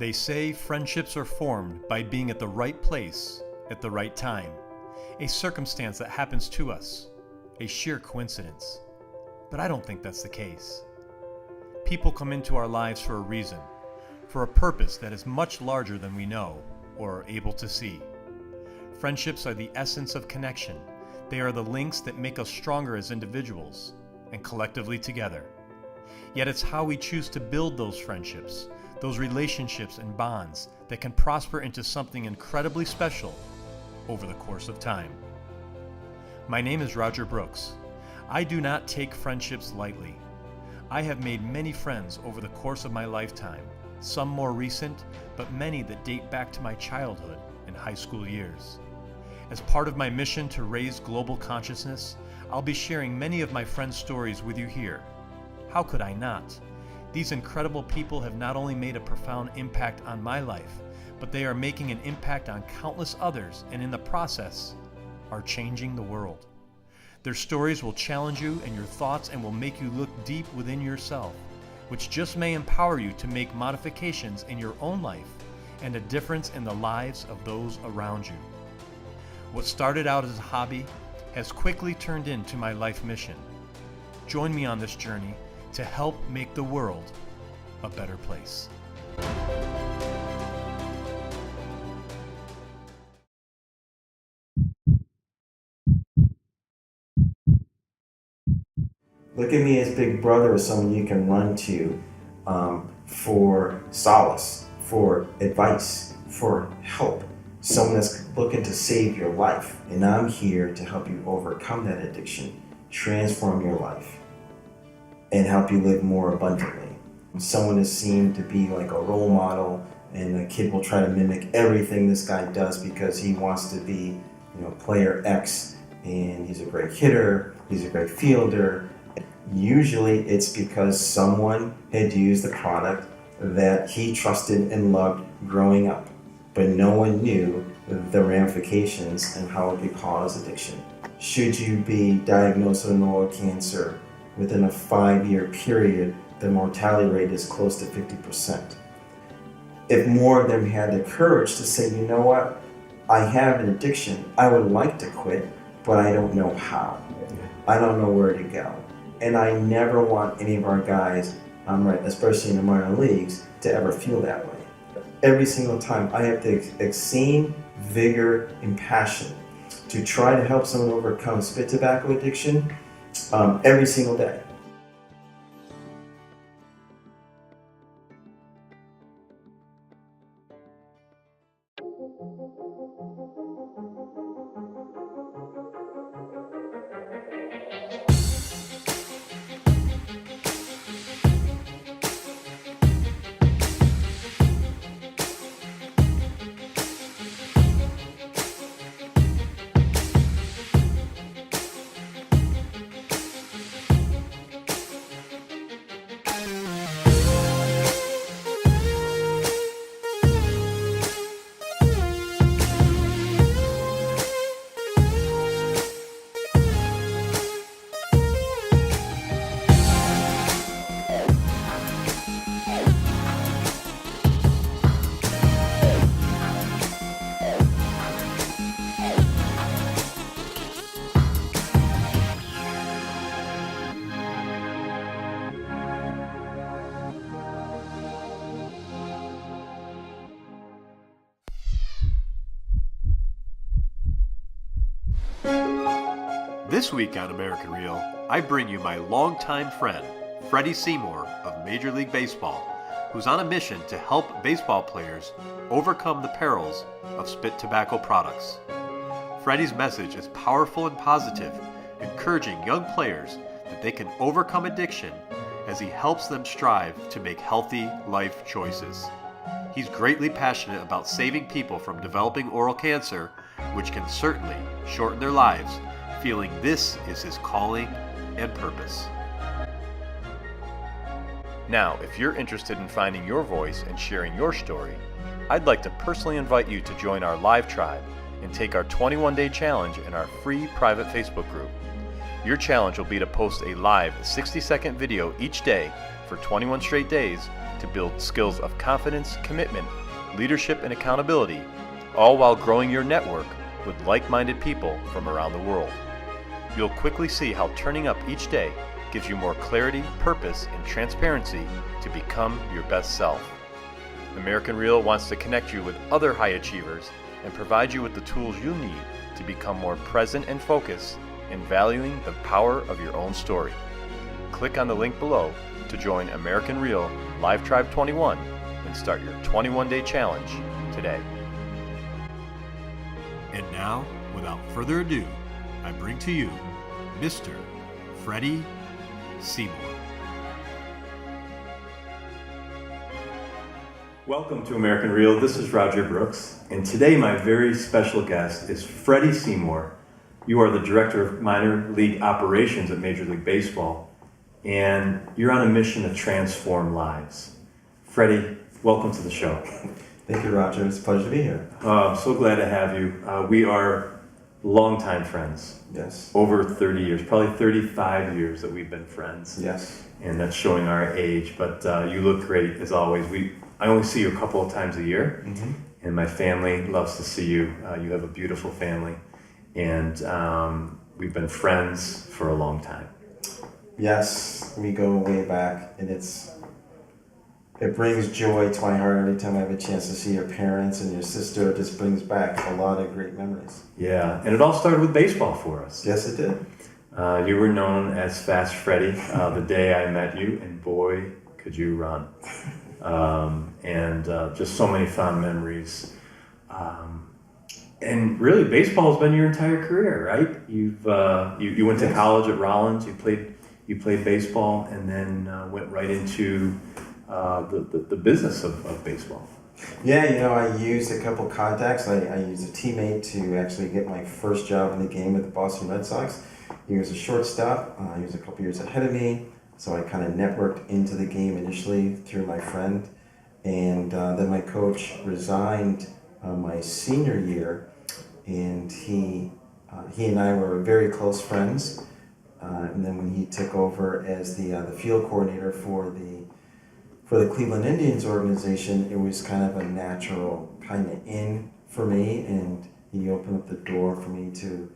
They say friendships are formed by being at the right place at the right time, a circumstance that happens to us, a sheer coincidence. But I don't think that's the case. People come into our lives for a reason, for a purpose that is much larger than we know or are able to see. Friendships are the essence of connection. They are the links that make us stronger as individuals and collectively together. Yet it's how we choose to build those friendships, those relationships and bonds that can prosper into something incredibly special over the course of time. My name is Roger Brooks. I do not take friendships lightly. I have made many friends over the course of my lifetime, some more recent, but many that date back to my childhood and high school years. As part of my mission to raise global consciousness, I'll be sharing many of my friends' stories with you here. How could I not? These incredible people have not only made a profound impact on my life, but they are making an impact on countless others, and in the process, are changing the world. Their stories will challenge you and your thoughts and will make you look deep within yourself, which just may empower you to make modifications in your own life and a difference in the lives of those around you. What started out as a hobby has quickly turned into my life mission. Join me on this journey to help make the world a better place. Look at me as big brother, as someone you can run to for solace, for advice, for help. Someone that's looking to save your life. And I'm here to help you overcome that addiction, transform your life, and help you live more abundantly. Someone is seen to be like a role model, and a kid will try to mimic everything this guy does because he wants to be, player X, and he's a great hitter, he's a great fielder. Usually it's because someone had used the product that he trusted and loved growing up, but no one knew the ramifications and how it could cause addiction. Should you be diagnosed with oral cancer, within a 5-year period, the mortality rate is close to 50%. If more of them had the courage to say, you know what, I have an addiction, I would like to quit, but I don't know how. I don't know where to go. And I never want any of our guys, especially in the minor leagues, to ever feel that way. Every single time I have the same vigor and passion to try to help someone overcome spit tobacco addiction every single day. This week on American Real, I bring you my longtime friend, Freddie Seymour of Major League Baseball, who's on a mission to help baseball players overcome the perils of spit tobacco products. Freddie's message is powerful and positive, encouraging young players that they can overcome addiction as he helps them strive to make healthy life choices. He's greatly passionate about saving people from developing oral cancer, which can certainly shorten their lives, feeling this is his calling and purpose. Now, if you're interested in finding your voice and sharing your story, I'd like to personally invite you to join our live tribe and take our 21-day challenge in our free private Facebook group. Your challenge will be to post a live 60-second video each day for 21 straight days to build skills of confidence, commitment, leadership, and accountability, all while growing your network with like-minded people from around the world. You'll quickly see how turning up each day gives you more clarity, purpose, and transparency to become your best self. American Real wants to connect you with other high achievers and provide you with the tools you need to become more present and focused in valuing the power of your own story. Click on the link below to join American Real Live Tribe 21 and start your 21-day challenge today. And now, without further ado, I bring to you Mr. Freddie Seymour. Welcome to American Real. This is Roger Brooks, and today my very special guest is Freddie Seymour. You are the Director of Minor League Operations at Major League Baseball, and you're on a mission to transform lives. Freddie, welcome to the show. Thank you, Roger. It's a pleasure to be here. I'm so glad to have you. We are longtime friends. Yes. Over 30 years, probably 35 years that we've been friends. Yes. And that's showing our age, but you look great as always. I only see you a couple of times a year, and my family loves to see you. You have a beautiful family, and we've been friends for a long time. Yes, we go way back, and it brings joy to my heart every time I have a chance to see your parents and your sister. It just brings back a lot of great memories. Yeah, and it all started with baseball for us. Yes, it did. You were known as Fast Freddie the day I met you, and boy, could you run. And just so many fond memories. And really, baseball has been your entire career, right? You went to college at Rollins. You played baseball, and then went right into the business of baseball. Yeah, I used a couple contacts. I used a teammate to actually get my first job in the game with the Boston Red Sox. He was a shortstop. He was a couple years ahead of me, so I kind of networked into the game initially through my friend. And then my coach resigned my senior year, and he and I were very close friends. And then when he took over as the field coordinator for the Cleveland Indians organization, it was kind of a natural kind of in for me, and he opened up the door for me to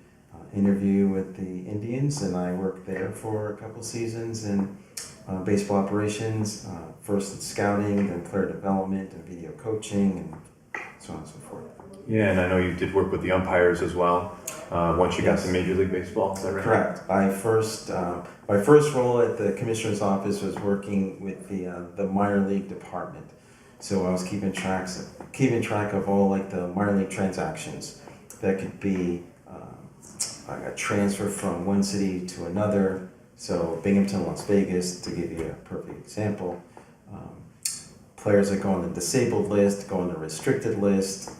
interview with the Indians, and I worked there for a couple seasons in baseball operations, first in scouting, then player development and video coaching, and so on and so forth. Yeah, and I know you did work with the umpires as well. Once you got to Major League Baseball, is that right? Correct. My first role at the commissioner's office was working with the minor league department. So I was keeping track of all like the minor league transactions. That could be a transfer from one city to another. So Binghamton, Las Vegas, to give you a perfect example. Players that go on the disabled list, go on the restricted list.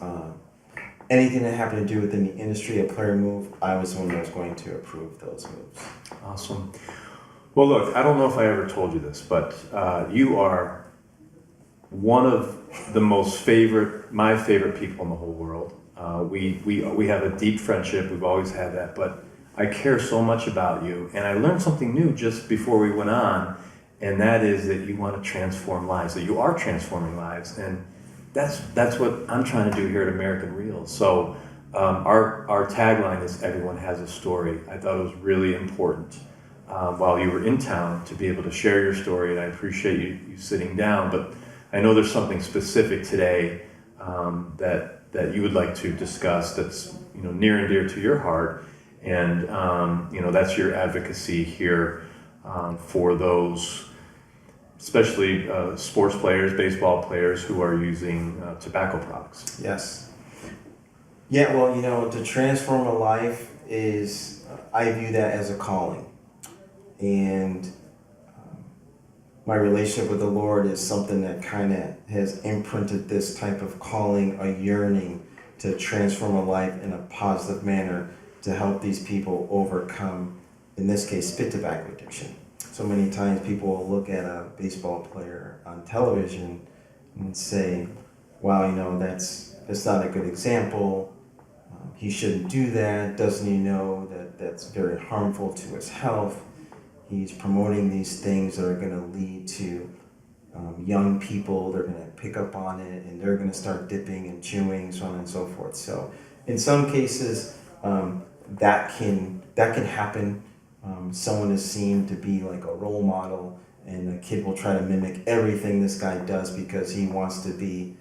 Anything that happened to do within the industry, a player move, I was the one that was going to approve those moves. Awesome. Well, look, I don't know if I ever told you this, but you are one of my favorite people in the whole world. We have a deep friendship. We've always had that, but I care so much about you, and I learned something new just before we went on, and that is that you want to transform lives, that you are transforming lives, and that's what I'm trying to do here at American Real. So our tagline is "Everyone has a story." I thought it was really important while you were in town to be able to share your story, and I appreciate you sitting down. But I know there's something specific today that you would like to discuss that's near and dear to your heart, and that's your advocacy here for those, especially sports players, baseball players who are using tobacco products. Yes. Yeah, well, to transform a life is, I view that as a calling. And my relationship with the Lord is something that kind of has imprinted this type of calling, a yearning to transform a life in a positive manner to help these people overcome, in this case, spit tobacco addiction. So many times people will look at a baseball player on television and say, wow, that's not a good example. He shouldn't do that. Doesn't he know that that's very harmful to his health? He's promoting these things that are going to lead to young people, they're going to pick up on it and they're going to start dipping and chewing, so on and so forth. So in some cases, that can happen. Someone is seen to be like a role model, and the kid will try to mimic everything this guy does because he wants to be,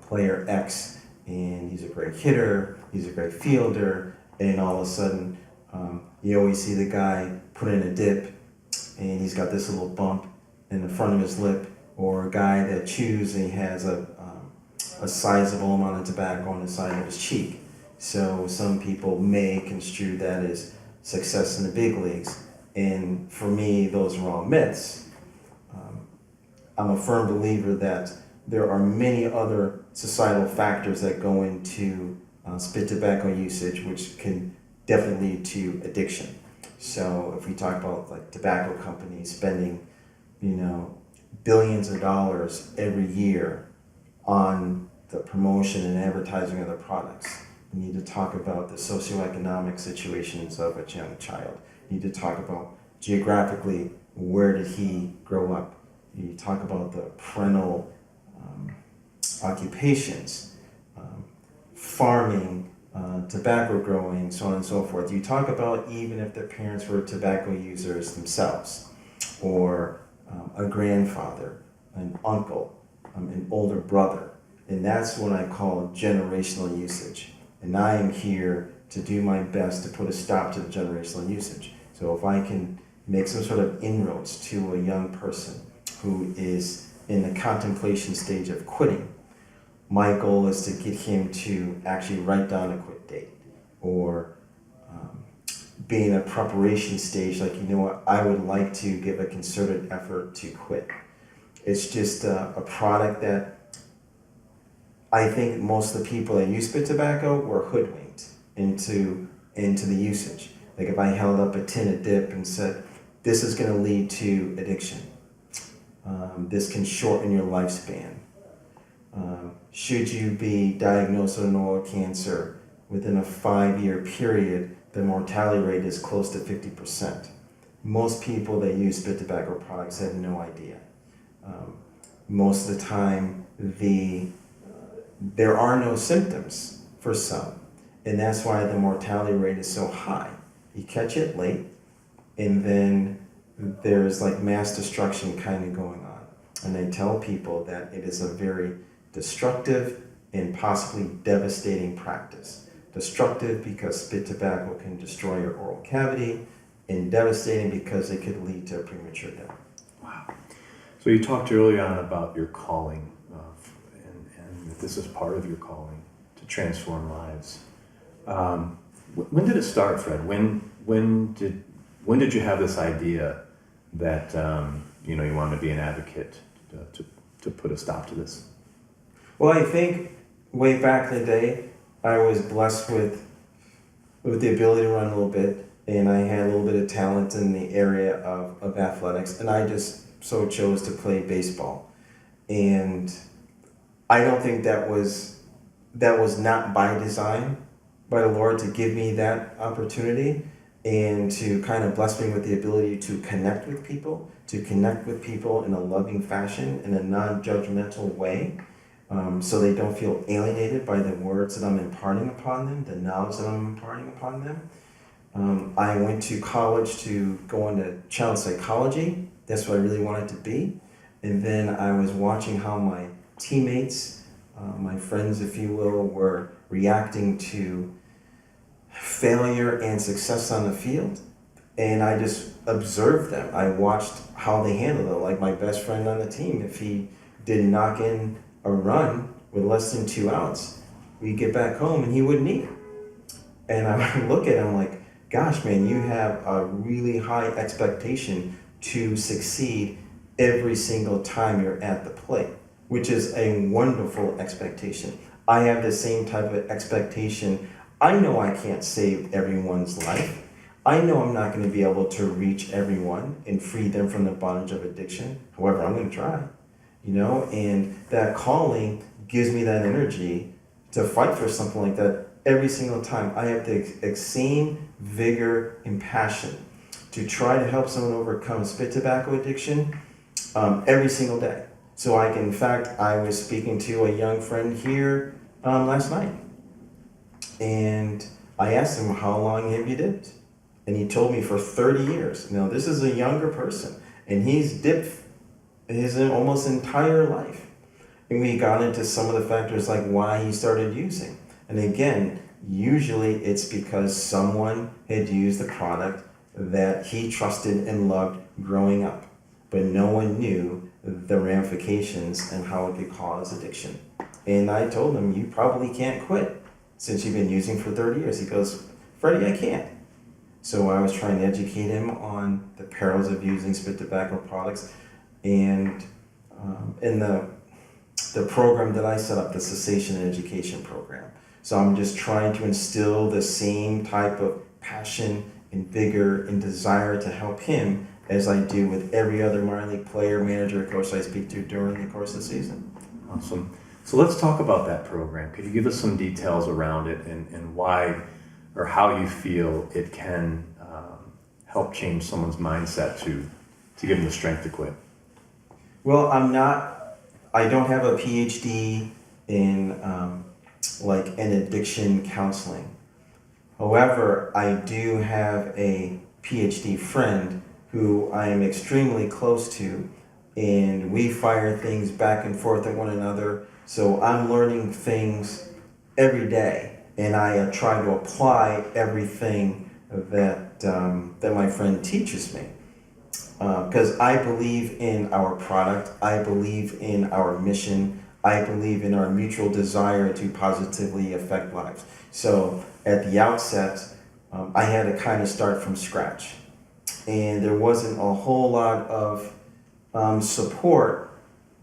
player X, and he's a great hitter, he's a great fielder, and all of a sudden, you always see the guy put in a dip, and he's got this little bump in the front of his lip, or a guy that chews and he has a sizable amount of tobacco on the side of his cheek. So some people may construe that as success in the big leagues, and for me, those are all myths. I'm a firm believer that there are many other societal factors that go into spit tobacco usage, which can definitely lead to addiction. So if we talk about like tobacco companies spending, billions of dollars every year on the promotion and advertising of their products, we need to talk about the socioeconomic situations of a young child. You need to talk about geographically, where did he grow up? You talk about the parental occupations, farming, tobacco growing, so on and so forth. You talk about even if their parents were tobacco users themselves, or a grandfather, an uncle, an older brother. And that's what I call generational usage. And I am here to do my best to put a stop to the generational usage. So if I can make some sort of inroads to a young person who is in the contemplation stage of quitting, my goal is to get him to actually write down a quit date, or be in a preparation stage, like, I would like to give a concerted effort to quit. It's just a product that I think most of the people that use spit tobacco were hoodwinked into the usage. Like if I held up a tin of dip and said, this is going to lead to addiction. This can shorten your lifespan. Should you be diagnosed with an oral cancer within a 5-year period, the mortality rate is close to 50%. Most people that use spit tobacco products have no idea. Most of the time, there are no symptoms for some, and that's why the mortality rate is so high. You catch it late, and then there's like mass destruction kind of going on. And they tell people that it is a very destructive and possibly devastating practice. Destructive because spit tobacco can destroy your oral cavity, and devastating because it could lead to a premature death. Wow. So you talked earlier on about your calling, and that this is part of your calling to transform lives. When did it start, Fred? When did you have this idea that you wanted to be an advocate to put a stop to this? Well, I think way back in the day, I was blessed with the ability to run a little bit, and I had a little bit of talent in the area of athletics, and I just so chose to play baseball. And I don't think that was not by design by the Lord to give me that opportunity and to kind of bless me with the ability to connect with people in a loving fashion, in a non-judgmental way. So they don't feel alienated by the words that I'm imparting upon them, the knowledge that I'm imparting upon them. I went to college to go into child psychology. That's what I really wanted to be. And then I was watching how my teammates, my friends, if you will, were reacting to failure and success on the field. And I just observed them. I watched how they handled it. Like my best friend on the team, if he didn't knock in a run with less than 2 outs, we'd get back home and he wouldn't eat. And I would look at him like, gosh, man, you have a really high expectation to succeed every single time you're at the plate, which is a wonderful expectation. I have the same type of expectation. I know I can't save everyone's life. I know I'm not going to be able to reach everyone and free them from the bondage of addiction. However, I'm going to try. And that calling gives me that energy to fight for something like that every single time. I have the same vigor and passion to try to help someone overcome spit tobacco addiction every single day. So in fact, I was speaking to a young friend here last night, and I asked him, how long have you dipped? And he told me for 30 years. Now, this is a younger person, and he's dipped his almost entire life. And we got into some of the factors like why he started using. And again, usually it's because someone had used the product that he trusted and loved growing up, but no one knew the ramifications and how it could cause addiction. And I told him, you probably can't quit since you've been using for 30 years. He goes, Freddie, I can't. So I was trying to educate him on the perils of using spit tobacco products. And in the program that I set up, the cessation and education program. So I'm just trying to instill the same type of passion and vigor and desire to help him as I do with every other minor league player, manager, or coach I speak to during the course of the season. Awesome. So let's talk about that program. Could you give us some details around it and why or how you feel it can help change someone's mindset to give them the strength to quit? Well, I don't have a PhD in like an addiction counseling. However, I do have a PhD friend who I am extremely close to, and we fire things back and forth at one another. So I'm learning things every day, and I try to apply everything that my friend teaches me. Because I believe in our product, I believe in our mission, I believe in our mutual desire to positively affect lives. So at the outset, I had to kind of start from scratch. And there wasn't a whole lot of support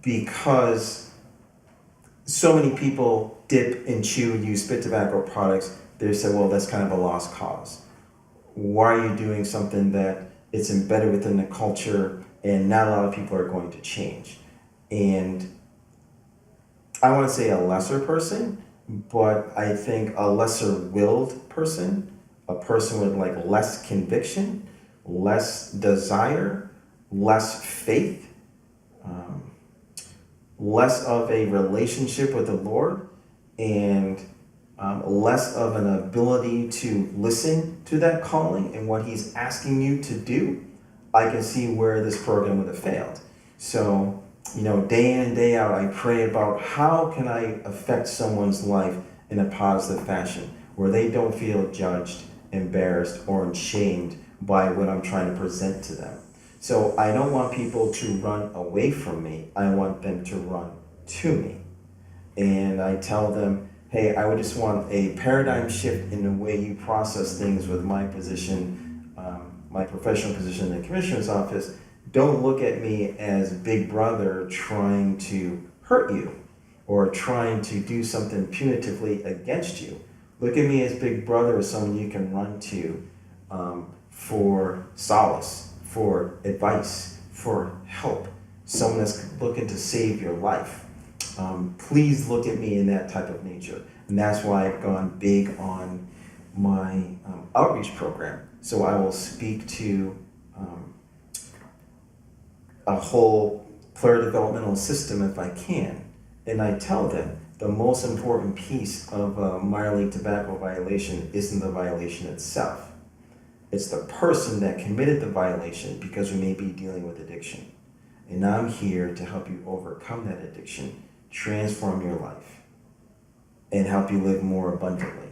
because so many people dip and chew and use spit tobacco products. They said, well, that's kind of a lost cause. Why are you doing something that it's embedded within the culture and not a lot of people are going to change? And I want to say a lesser person, but I think a lesser willed person, a person with like less conviction, less desire, less faith, less of a relationship with the Lord, and less of an ability to listen to that calling and what He's asking you to do, I can see where this program would have failed. So, day in and day out, I pray about how can I affect someone's life in a positive fashion where they don't feel judged, embarrassed, or ashamed by what I'm trying to present to them. So I don't want people to run away from me. I want them to run to me. And I tell them, hey, I would just want a paradigm shift in the way you process things with my position, my professional position in the commissioner's office. Don't look at me as big brother trying to hurt you or trying to do something punitively against you. Look at me as big brother as someone you can run to for solace, for advice, for help, someone that's looking to save your life. Please look at me in that type of nature. And that's why I've gone big on my outreach program. So I will speak to a whole player developmental system if I can. And I tell them the most important piece of a minor league tobacco violation isn't the violation itself. It's the person that committed the violation, because we may be dealing with addiction. And I'm here to help you overcome that addiction, transform your life, and help you live more abundantly.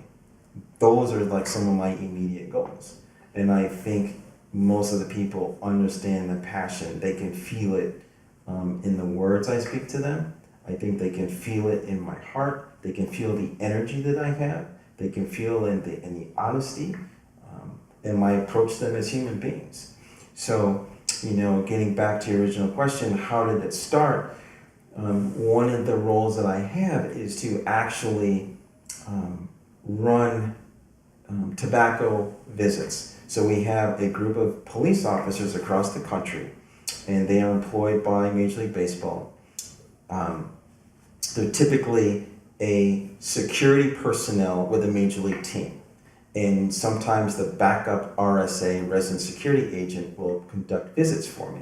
Those are like some of my immediate goals. And I think most of the people understand the passion. They can feel it in the words I speak to them. I think they can feel it in my heart. They can feel the energy that I have. They can feel in the honesty and my approach to them as human beings. So, getting back to your original question, how did it start? One of the roles that I have is to actually run tobacco visits. So we have a group of police officers across the country, and they are employed by Major League Baseball. They're typically a security personnel with a Major League team. And sometimes the backup RSA, resident security agent, will conduct visits for me.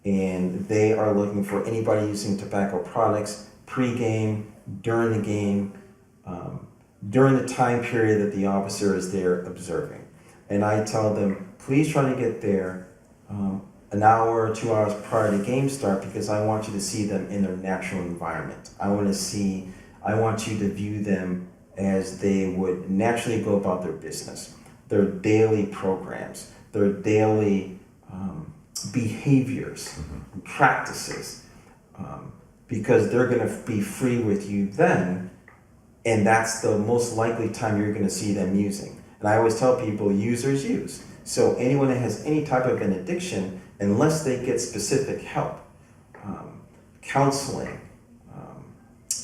and they are looking for anybody using tobacco products pre-game, during the game, during the time period that the officer is there observing. And I tell them, please try to get there an hour or 2 hours prior to game start, because I want you to see them in their natural environment. I want you to view them as they would naturally go about their business, their daily programs, their daily behaviors, practices, because they're going to be free with you then, and that's the most likely time you're going to see them using. And I always tell people, users use. So anyone that has any type of an addiction, unless they get specific help, counseling,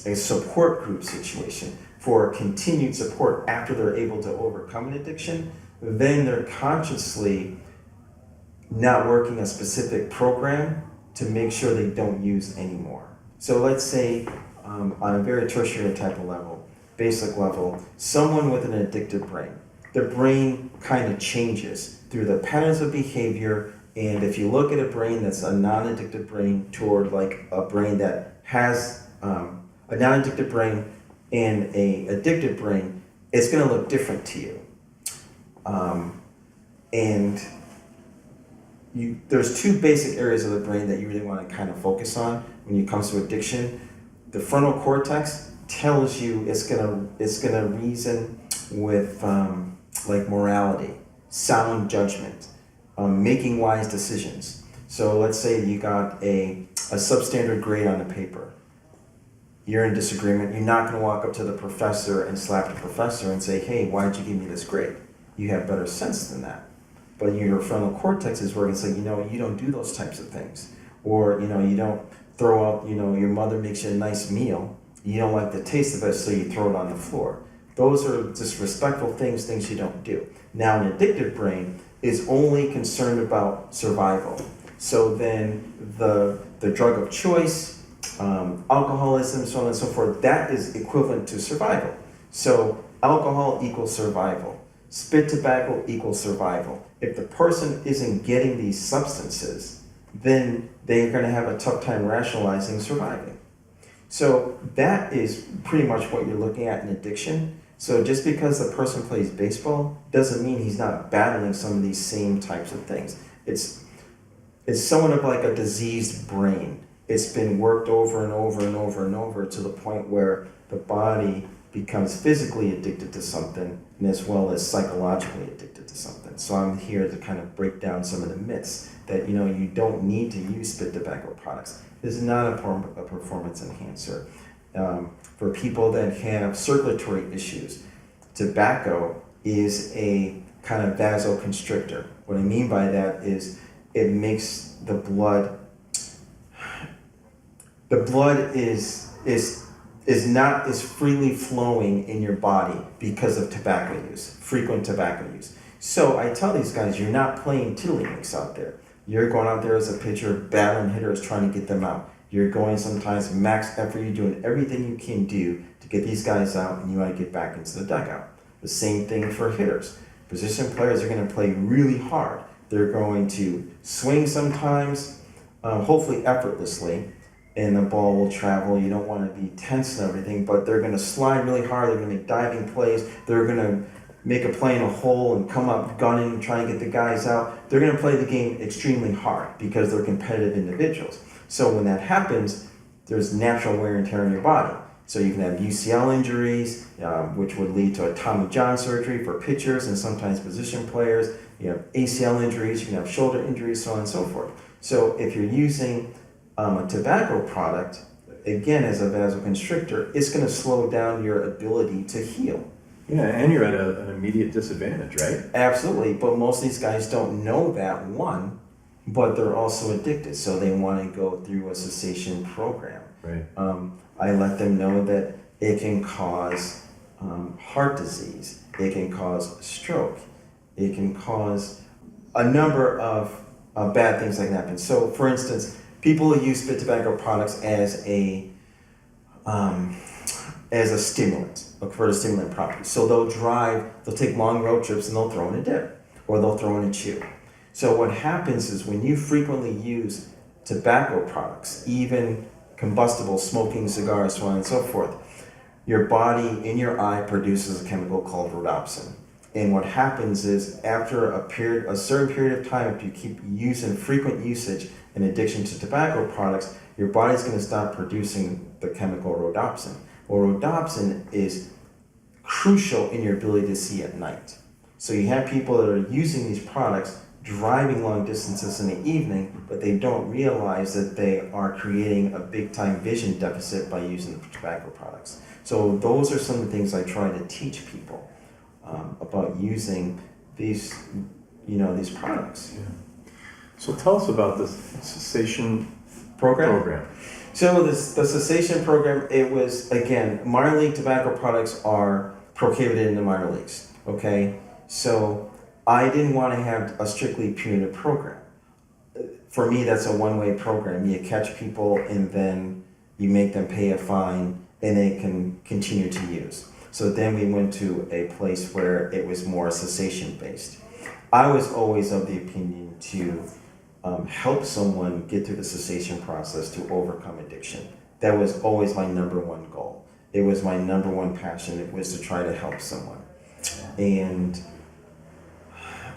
a support group situation for continued support after they're able to overcome an addiction, then they're consciously not working a specific program to make sure they don't use anymore. So let's say on a very tertiary type of level, basic level, someone with an addictive brain, their brain kind of changes through the patterns of behavior. And if you look at a brain that's a non-addictive brain toward like a brain that has a non-addictive brain and a addictive brain, it's going to look different to you. There's two basic areas of the brain that you really want to kind of focus on when it comes to addiction. The frontal cortex tells you it's gonna reason with like morality, sound judgment, making wise decisions. So let's say you got a substandard grade on a paper. You're in disagreement. You're not going to walk up to the professor and slap the professor and say, hey, why did you give me this grade? You have better sense than that. But your frontal cortex is where it's like, you don't do those types of things. Or, you don't throw out, your mother makes you a nice meal. You don't like the taste of it, so you throw it on the floor. Those are just respectful things you don't do. Now, an addictive brain is only concerned about survival. So then the drug of choice, alcoholism, so on and so forth, that is equivalent to survival. So alcohol equals survival. Spit tobacco equals survival. If the person isn't getting these substances, then they're going to have a tough time rationalizing surviving. So that is pretty much what you're looking at in addiction. So just because the person plays baseball doesn't mean he's not battling some of these same types of things. It's somewhat of like a diseased brain. It's been worked over and over and over and over to the point where the body becomes physically addicted to something and as well as psychologically addicted to something. So I'm here to kind of break down some of the myths that you don't need to use spit tobacco products. This is not a performance enhancer. For people that have circulatory issues, tobacco is a kind of vasoconstrictor. What I mean by that is it makes the blood is not as freely flowing in your body because of tobacco use, frequent tobacco use. So I tell these guys, you're not playing tiddlywinks out there. You're going out there as a pitcher, battling hitters, trying to get them out. You're going sometimes max effort. You're doing everything you can do to get these guys out, and you want to get back into the dugout. The same thing for hitters. Position players are going to play really hard. They're going to swing sometimes, hopefully effortlessly, and the ball will travel. You don't want to be tense and everything, but they're going to slide really hard. They're going to make diving plays. They're going to make a play in a hole and come up gunning and try and get the guys out. They're going to play the game extremely hard because they're competitive individuals. So when that happens, there's natural wear and tear in your body. So you can have UCL injuries, which would lead to a Tommy John surgery for pitchers and sometimes position players. You have ACL injuries, you can have shoulder injuries, so on and so forth. So if you're using a tobacco product, again, as a vasoconstrictor, it's going to slow down your ability to heal. Yeah, and you're at an immediate disadvantage, right? Absolutely, but most of these guys don't know that, one, but they're also addicted, so they want to go through a cessation program. Right. I let them know that it can cause heart disease, it can cause stroke, it can cause a number of bad things that can happen. So, for instance, people use spit tobacco products as a stimulant, for the stimulant property. So they'll take long road trips and they'll throw in a dip, or they'll throw in a chew. So what happens is when you frequently use tobacco products, even combustible smoking cigars, so on and so forth, your body in your eye produces a chemical called rhodopsin. And what happens is after a certain period of time, if you keep using frequent usage and addiction to tobacco products, your body's going to stop producing the chemical rhodopsin. Well, rhodopsin is crucial in your ability to see at night. So you have people that are using these products, driving long distances in the evening, but they don't realize that they are creating a big time vision deficit by using the tobacco products. So those are some of the things I try to teach people about using these products. Yeah. So tell us about the cessation program. So the cessation program, it was, again, minor league tobacco products are prohibited in the minor leagues, okay? So I didn't want to have a strictly punitive program. For me, that's a one-way program. You catch people and then you make them pay a fine and they can continue to use. So then we went to a place where it was more cessation-based. I was always of the opinion to help someone get through the cessation process to overcome addiction. That was always my number one goal. It was my number one passion. It was to try to help someone. And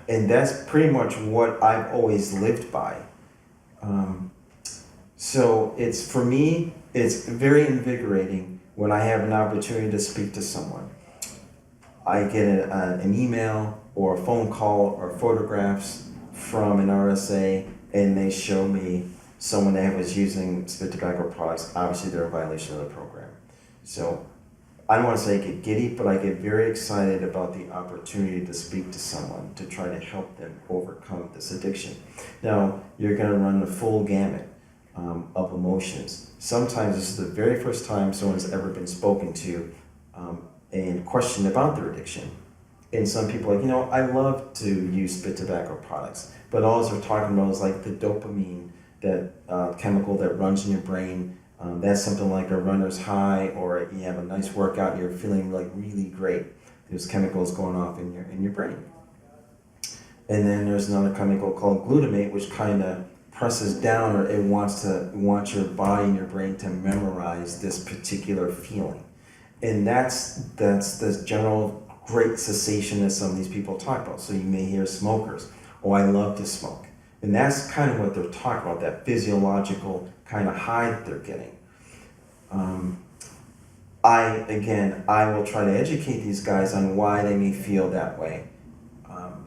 that's pretty much what I've always lived by. So for me, it's very invigorating when I have an opportunity to speak to someone. I get an email or a phone call or photographs from an RSA, and they show me someone that was using spit tobacco products. Obviously, they're in violation of the program. So I don't want to say I get giddy, but I get very excited about the opportunity to speak to someone to try to help them overcome this addiction. Now, you're going to run the full gamut of emotions. Sometimes this is the very first time someone's ever been spoken to and questioned about their addiction. And some people are like, I love to use spit tobacco products, but all they're talking about is like the dopamine, that chemical that runs in your brain. That's something like a runner's high, or you have a nice workout and you're feeling like really great. There's chemicals going off in your brain. And then there's another chemical called glutamate, which kind of presses down, or it wants your body and your brain to memorize this particular feeling. And that's the general great cessation that some of these people talk about. So you may hear smokers, I love to smoke. And that's kind of what they're talking about, that physiological kind of high that they're getting. I will try to educate these guys on why they may feel that way.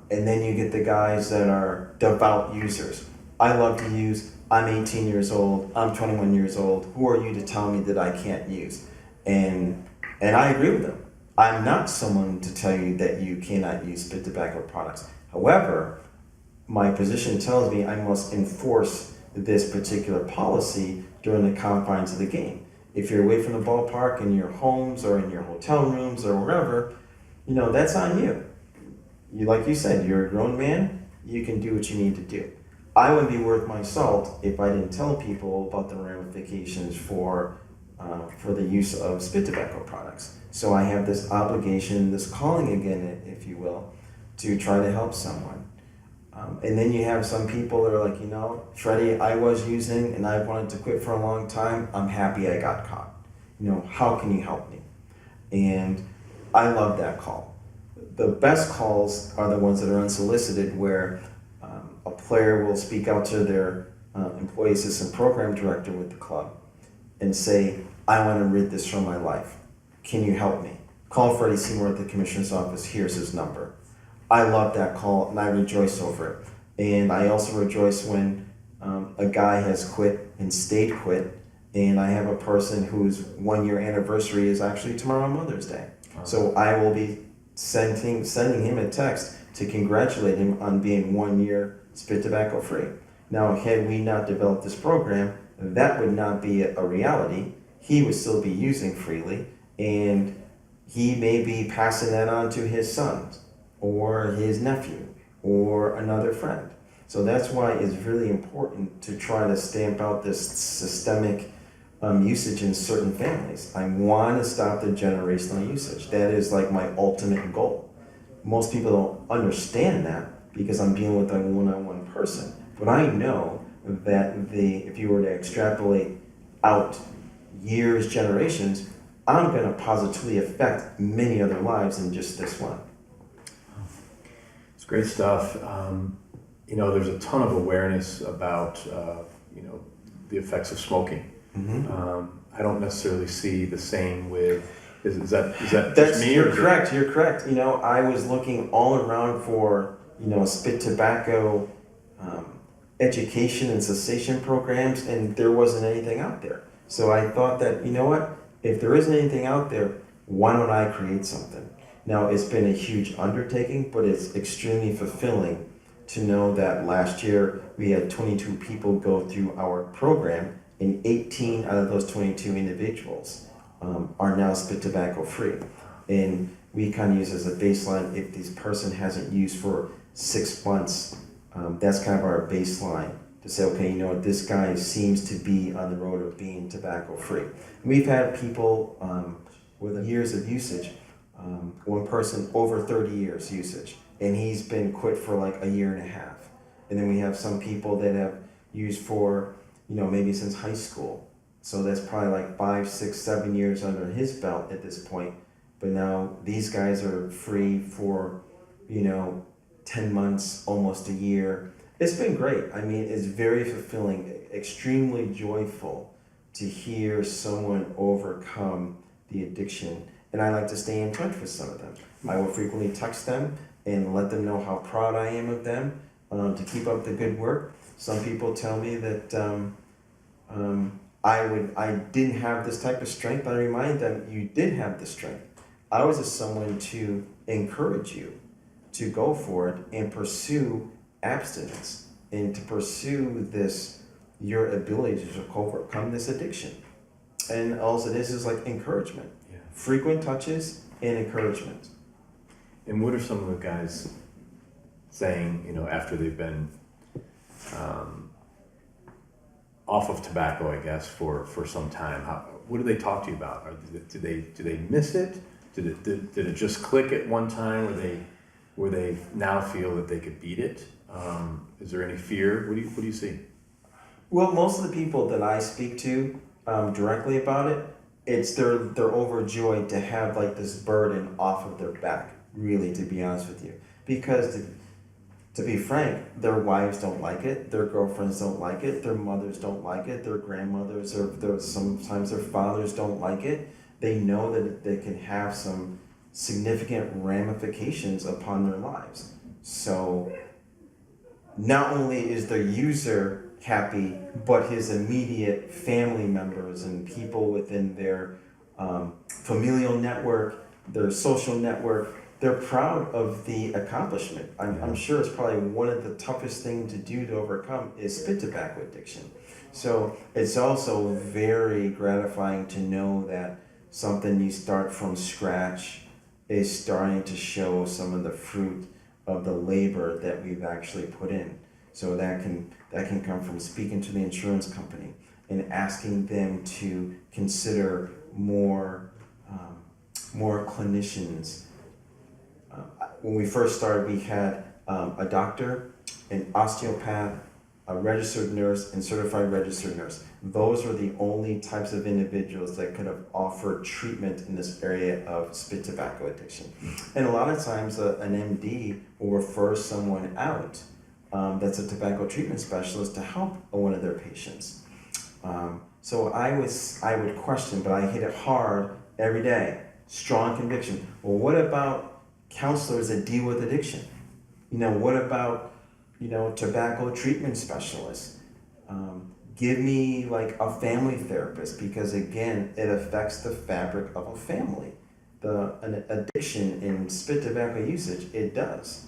And then you get the guys that are devout users. I love to use, I'm 18 years old, I'm 21 years old, who are you to tell me that I can't use? And I agree with them. I'm not someone to tell you that you cannot use spit tobacco products. However, my position tells me I must enforce this particular policy during the confines of the game. If you're away from the ballpark in your homes or in your hotel rooms or wherever, that's on you. Like you said, you're a grown man, you can do what you need to do. I wouldn't be worth my salt if I didn't tell people about the ramifications for the use of spit tobacco products. So I have this obligation, this calling again, if you will, to try to help someone. And then you have some people that are like, Freddie, I was using and I wanted to quit for a long time. I'm happy I got caught. How can you help me? And I love that call. The best calls are the ones that are unsolicited, where a player will speak out to their employee assistant program director with the club and say, I want to rid this from my life. Can you help me? Call Freddie Seymour at the commissioner's office. Here's his number. I love that call and I rejoice over it. And I also rejoice when a guy has quit and stayed quit, and I have a person whose 1 year anniversary is actually tomorrow, Mother's Day. Wow. So I will be sending him a text to congratulate him on being 1 year spit tobacco free. Now, had we not developed this program, that would not be a reality. He would still be using freely, and he may be passing that on to his sons or his nephew or another friend. So that's why it's really important to try to stamp out this systemic usage in certain families. I want to stop the generational usage. That is like my ultimate goal. Most people don't understand that because I'm dealing with a one-on-one person. But I know that if you were to extrapolate out years, generations, I'm going to positively affect many other lives than just this one. It's great stuff. There's a ton of awareness about, the effects of smoking. I don't necessarily see the same with, is that just me? You're correct. You're correct. I was looking all around for, spit tobacco education and cessation programs, and there wasn't anything out there. So I thought that, what? If there isn't anything out there, why don't I create something? Now, it's been a huge undertaking, but it's extremely fulfilling to know that last year we had 22 people go through our program, and 18 out of those 22 individuals are now spit tobacco free. And we kind of use as a baseline, if this person hasn't used for 6 months, that's kind of our baseline to say, okay, this guy seems to be on the road of being tobacco free. We've had people with years of usage, one person over 30 years usage, and he's been quit for like a year and a half. And then we have some people that have used for, maybe since high school. So that's probably like 5, 6, 7 years under his belt at this point. But now these guys are free for, 10 months, almost a year. It's been great. I mean, it's very fulfilling, extremely joyful to hear someone overcome the addiction. And I like to stay in touch with some of them. I will frequently text them and let them know how proud I am of them, to keep up the good work. Some people tell me that I didn't have this type of strength, but I remind them, you did have the strength. I was just someone to encourage you to go for it and pursue abstinence and to pursue your ability to overcome this addiction. And all it is like encouragement. Yeah. Frequent touches and encouragement. And what are some of the guys saying, after they've been off of tobacco, I guess, for some time? What do they talk to you about? Do they miss it? Did it just click at one time where they now feel that they could beat it? Is there any fear? What do you see? Well, most of the people that I speak to directly about it, it's they're overjoyed to have like this burden off of their back. Really, to be honest with you, because to be frank, their wives don't like it, their girlfriends don't like it, their mothers don't like it, their grandmothers or sometimes their fathers don't like it. They know that they can have some significant ramifications upon their lives. So not only is the user happy, but his immediate family members and people within their familial network, their social network, they're proud of the accomplishment. I'm sure it's probably one of the toughest things to do to overcome is spit tobacco addiction. So it's also very gratifying to know that something you start from scratch is starting to show some of the fruit of the labor that we've actually put in. So that can come from speaking to the insurance company and asking them to consider more clinicians. When we first started, we had a doctor, an osteopath, a registered nurse, and certified registered nurse. Those were the only types of individuals that could have offered treatment in this area of spit tobacco addiction. And a lot of times an MD will refer someone out that's a tobacco treatment specialist to help one of their patients. So I would question, but I hit it hard every day. Strong conviction. Well, what about counselors that deal with addiction? What about, tobacco treatment specialists? Give me like a family therapist, because again, it affects the fabric of a family. An addiction in spit tobacco usage, it does.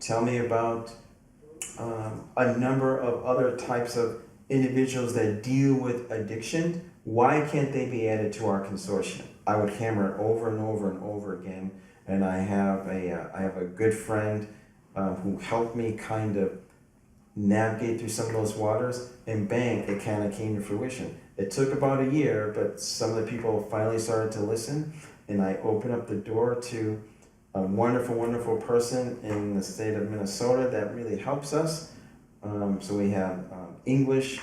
Tell me about a number of other types of individuals that deal with addiction. Why can't they be added to our consortium? I would hammer it over and over and over again. And I have a good friend who helped me kind of navigate through some of those waters, and bang, it kind of came to fruition. It took about a year, but some of the people finally started to listen, and I opened up the door to a wonderful, wonderful person in the state of Minnesota that really helps us. So we have English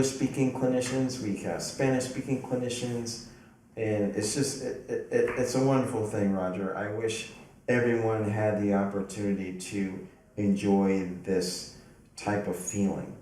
speaking clinicians, we have Spanish speaking clinicians, and it's just it's a wonderful thing, Roger. I wish everyone had the opportunity to enjoy this type of feeling.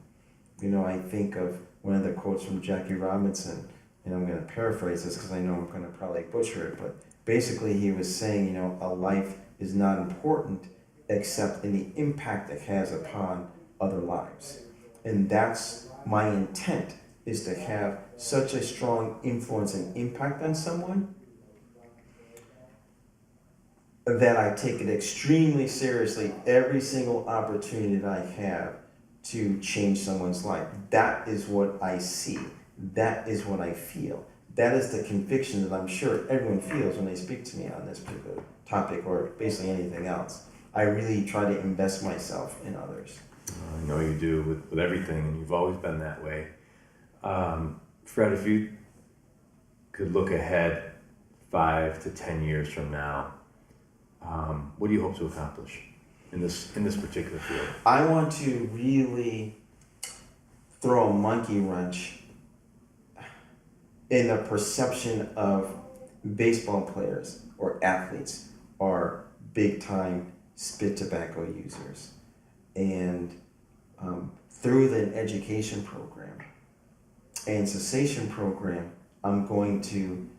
You know, I think of one of the quotes from Jackie Robinson, and I'm going to paraphrase this because I know I'm going to probably butcher it, but basically he was saying, you know, a life is not important except in the impact it has upon other lives. And that's my intent, is to have such a strong influence and impact on someone that I take it extremely seriously every single opportunity that I have to change someone's life. That is what I see. That is what I feel. That is the conviction that I'm sure everyone feels when they speak to me on this particular topic or basically anything else. I really try to invest myself in others. I know you do with everything, and you've always been that way. Fred, if you could look ahead 5 to 10 years from now, what do you hope to accomplish in this particular field? I want to really throw a monkey wrench in the perception of baseball players or athletes are big time spit tobacco users. And through the education program and cessation program, I'm going to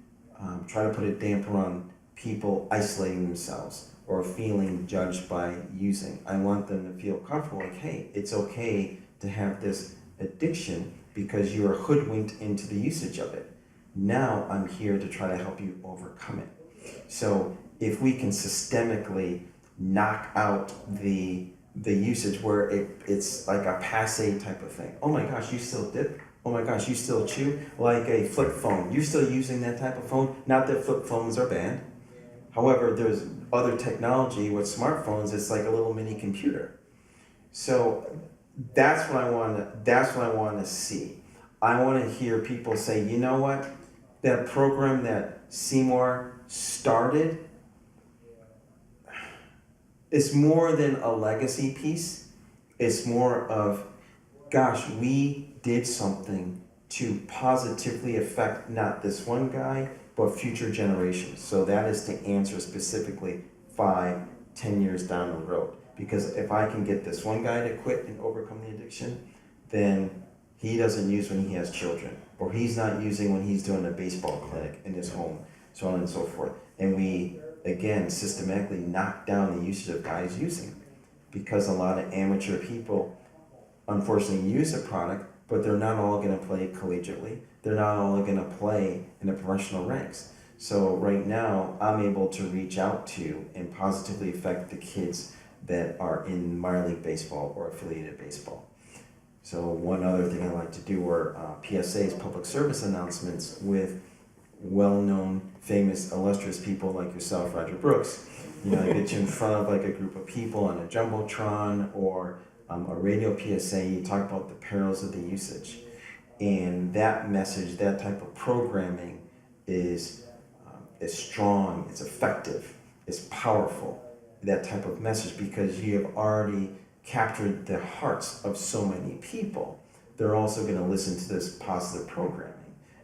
try to put a damper on people isolating themselves or feeling judged by using. I want them to feel comfortable, like, hey, it's okay to have this addiction because you are hoodwinked into the usage of it. Now I'm here to try to help you overcome it. So if we can systemically knock out the usage where it's like a passe type of thing. Oh my gosh, you still dip? Oh my gosh, you still chew? Like a flip phone. You're still using that type of phone? Not that flip phones are banned. However, there's other technology with smartphones. It's like a little mini computer. So that's what I want to see. I want to hear people say, you know what? That program that Seymour started, it's more than a legacy piece. It's more of, gosh, we did something to positively affect not this one guy, but future generations. So that is to answer specifically 5, 10 years down the road. Because if I can get this one guy to quit and overcome the addiction, then he doesn't use when he has children, or he's not using when he's doing a baseball clinic in his home, so on and so forth. And we, again, systematically knock down the usage of guys using, because a lot of amateur people unfortunately use a product, but they're not all going to play collegiately. They're not all going to play in the professional ranks. So right now, I'm able to reach out to and positively affect the kids that are in minor league baseball or affiliated baseball. So one other thing I like to do are PSAs, public service announcements, with well-known, famous, illustrious people like yourself, Roger Brooks. You know, I get you in front of like a group of people on a jumbotron or a radio PSA. You talk about the perils of the usage, and that message, that type of programming, is strong, it's effective, it's powerful. That type of message, because you have already captured the hearts of so many people. They're also going to listen to this positive programming.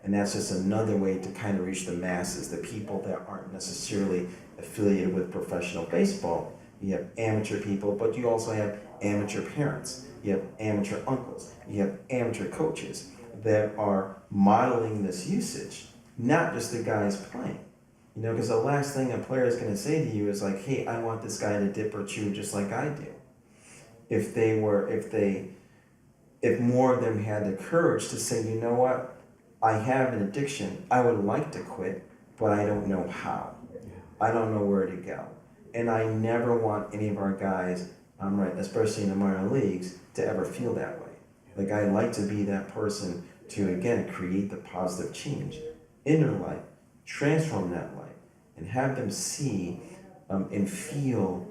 And that's just another way to kind of reach the masses, the people that aren't necessarily affiliated with professional baseball. You have amateur people, but you also have amateur parents. You have amateur uncles. You have amateur coaches that are modeling this usage, not just the guys playing. You know, because the last thing a player is going to say to you is like, hey, I want this guy to dip or chew just like I do. If more of them had the courage to say, you know what, I have an addiction, I would like to quit, but I don't know how. I don't know where to go. And I never want any of our guys, especially in the minor leagues, to ever feel that way. Like, I like to be that person to, again, create the positive change in their life, transform that life, and have them see and feel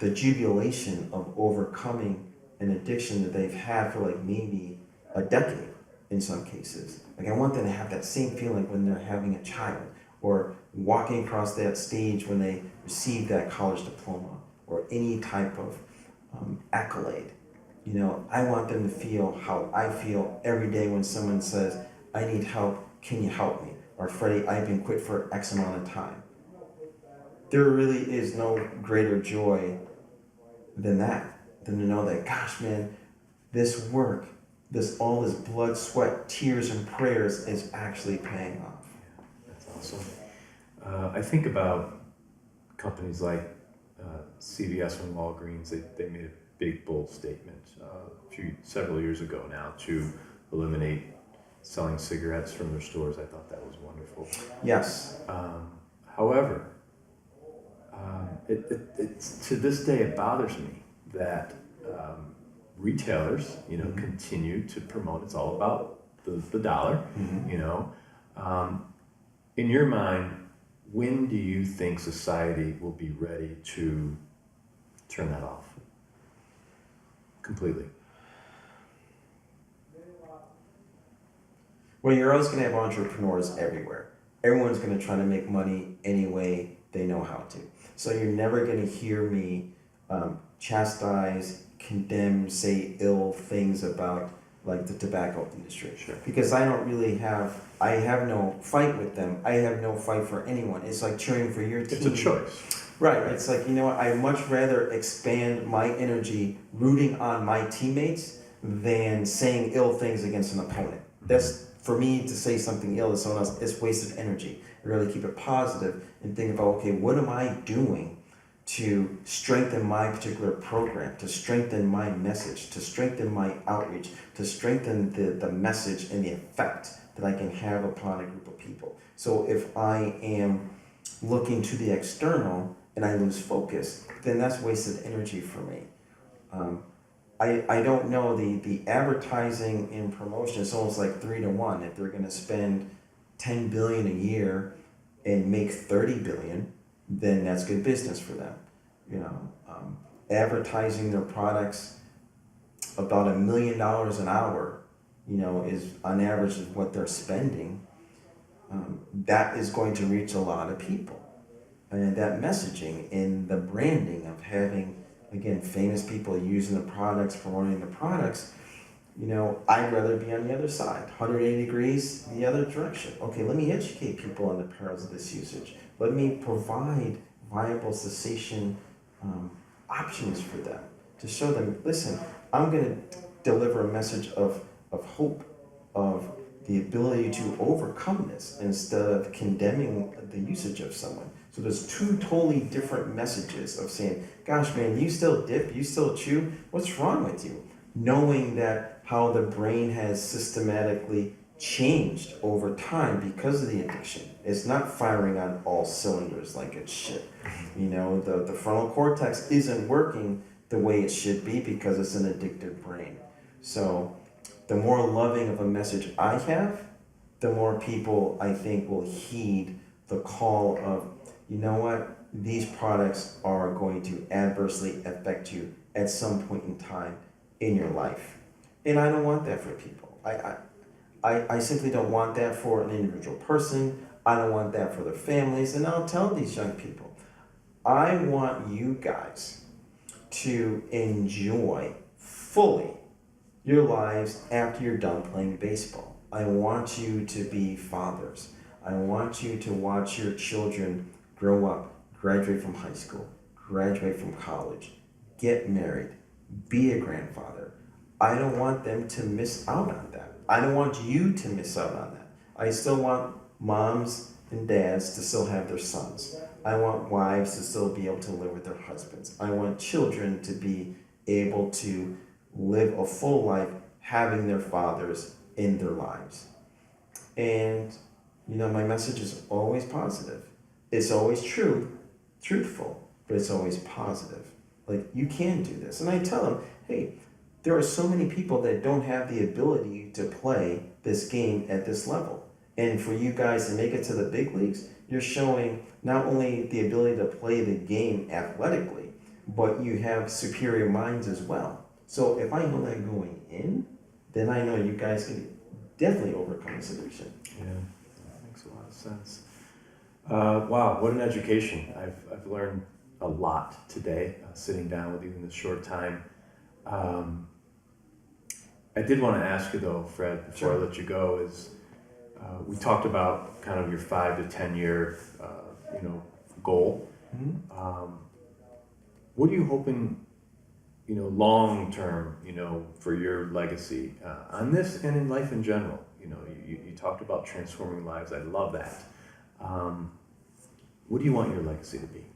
the jubilation of overcoming an addiction that they've had for like maybe a decade in some cases. Like, I want them to have that same feeling when they're having a child, or walking across that stage when they receive that college diploma, or any type of accolade. You know, I want them to feel how I feel every day when someone says, I need help, can you help me? Or Freddie, I've been quit for X amount of time. There really is no greater joy than that, than to know that, gosh, man, this work, all this blood, sweat, tears, and prayers is actually paying off. That's awesome. I think about companies like CVS and Walgreens. They made a big, bold statement several years ago now to eliminate selling cigarettes from their stores. I thought that was wonderful. Yes. However, it's to this day it bothers me that retailers, continue to promote. It's all about the dollar. Mm-hmm. In your mind, when do you think society will be ready to turn that off completely? Well, you're always going to have entrepreneurs everywhere. Everyone's going to try to make money any way they know how to. So you're never going to hear me chastise, condemn, say ill things about like the tobacco industry. Sure. Because I have no fight with them. I have no fight for anyone. It's like cheering for your team. It's a choice. Right. It's like, you know what, I'd much rather expand my energy rooting on my teammates than saying ill things against an opponent. That's, for me to say something ill to someone else, it's wasted energy. I really keep it positive and think about, okay, what am I doing to strengthen my particular program, to strengthen my message, to strengthen my outreach, to strengthen the message and the effect that I can have upon a group of people. So if I am looking to the external and I lose focus, then that's wasted energy for me. I don't know, the advertising and promotion is almost like 3-to-1. If they're going to spend $10 billion a year and make $30 billion, then that's good business for them. Advertising their products about $1 million an hour, is on average of what they're spending. That is going to reach a lot of people. And that messaging and the branding of having, again, famous people using the products, promoting the products, I'd rather be on the other side, 180 degrees the other direction. Okay, let me educate people on the perils of this usage. Let me provide viable cessation options for them to show them, listen, I'm going to deliver a message of hope, of the ability to overcome this instead of condemning the usage of someone. So there's two totally different messages of saying, gosh, man, you still dip, you still chew, what's wrong with you? Knowing that how the brain has systematically changed over time because of the addiction. It's not firing on all cylinders like it should. The frontal cortex isn't working the way it should be because it's an addictive brain. So the more loving of a message I have, the more people I think will heed the call of, you know what, these products are going to adversely affect you at some point in time in your life. And I don't want that for people. I simply don't want that for an individual person. I don't want that for their families. And I'll tell these young people, I want you guys to enjoy fully your lives after you're done playing baseball. I want you to be fathers. I want you to watch your children grow up, graduate from high school, graduate from college, get married, be a grandfather. I don't want them to miss out on that. I don't want you to miss out on that. I still want moms and dads to still have their sons. I want wives to still be able to live with their husbands. I want children to be able to live a full life having their fathers in their lives. And, my message is always positive. It's always truthful, but it's always positive. Like, you can do this. And I tell them, hey, there are so many people that don't have the ability to play this game at this level. And for you guys to make it to the big leagues, you're showing not only the ability to play the game athletically, but you have superior minds as well. So if I know that going in, then I know you guys can definitely overcome this addiction. Yeah, that makes a lot of sense. Wow, what an education. I've learned a lot today, sitting down with you in this short time. I did want to ask you though, Fred, before I let you go, is we talked about kind of your 5 to 10 year, goal. What are you hoping, long term, for your legacy on this and in life in general? You talked about transforming lives. I love that. What do you want your legacy to be?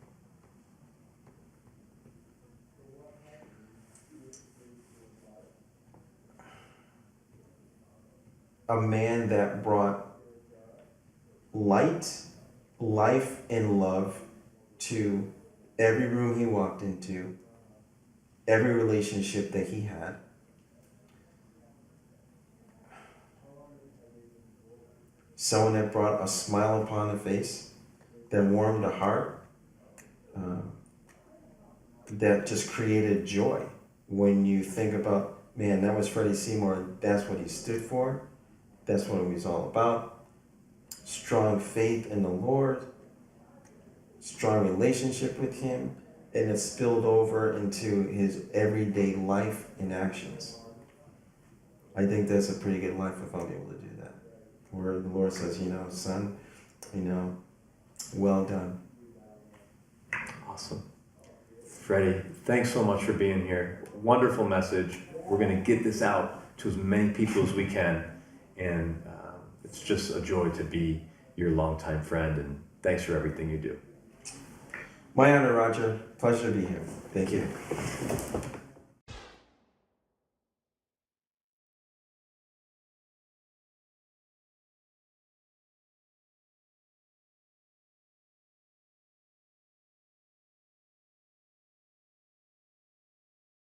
A man that brought light, life, and love to every room he walked into, every relationship that he had. Someone that brought a smile upon the face, that warmed the heart, that just created joy. When you think about, man, that was Freddie Seymour, that's what he stood for, that's what he was all about. Strong faith in the Lord, strong relationship with Him, and it spilled over into his everyday life and actions. I think that's a pretty good life if I'm able to do that. Where the Lord says, son, well done. Awesome. Freddie, thanks so much for being here. Wonderful message. We're going to get this out to as many people as we can. And it's just a joy to be your longtime friend. And thanks for everything you do. My honor, Roger. Pleasure to be here. Thank you.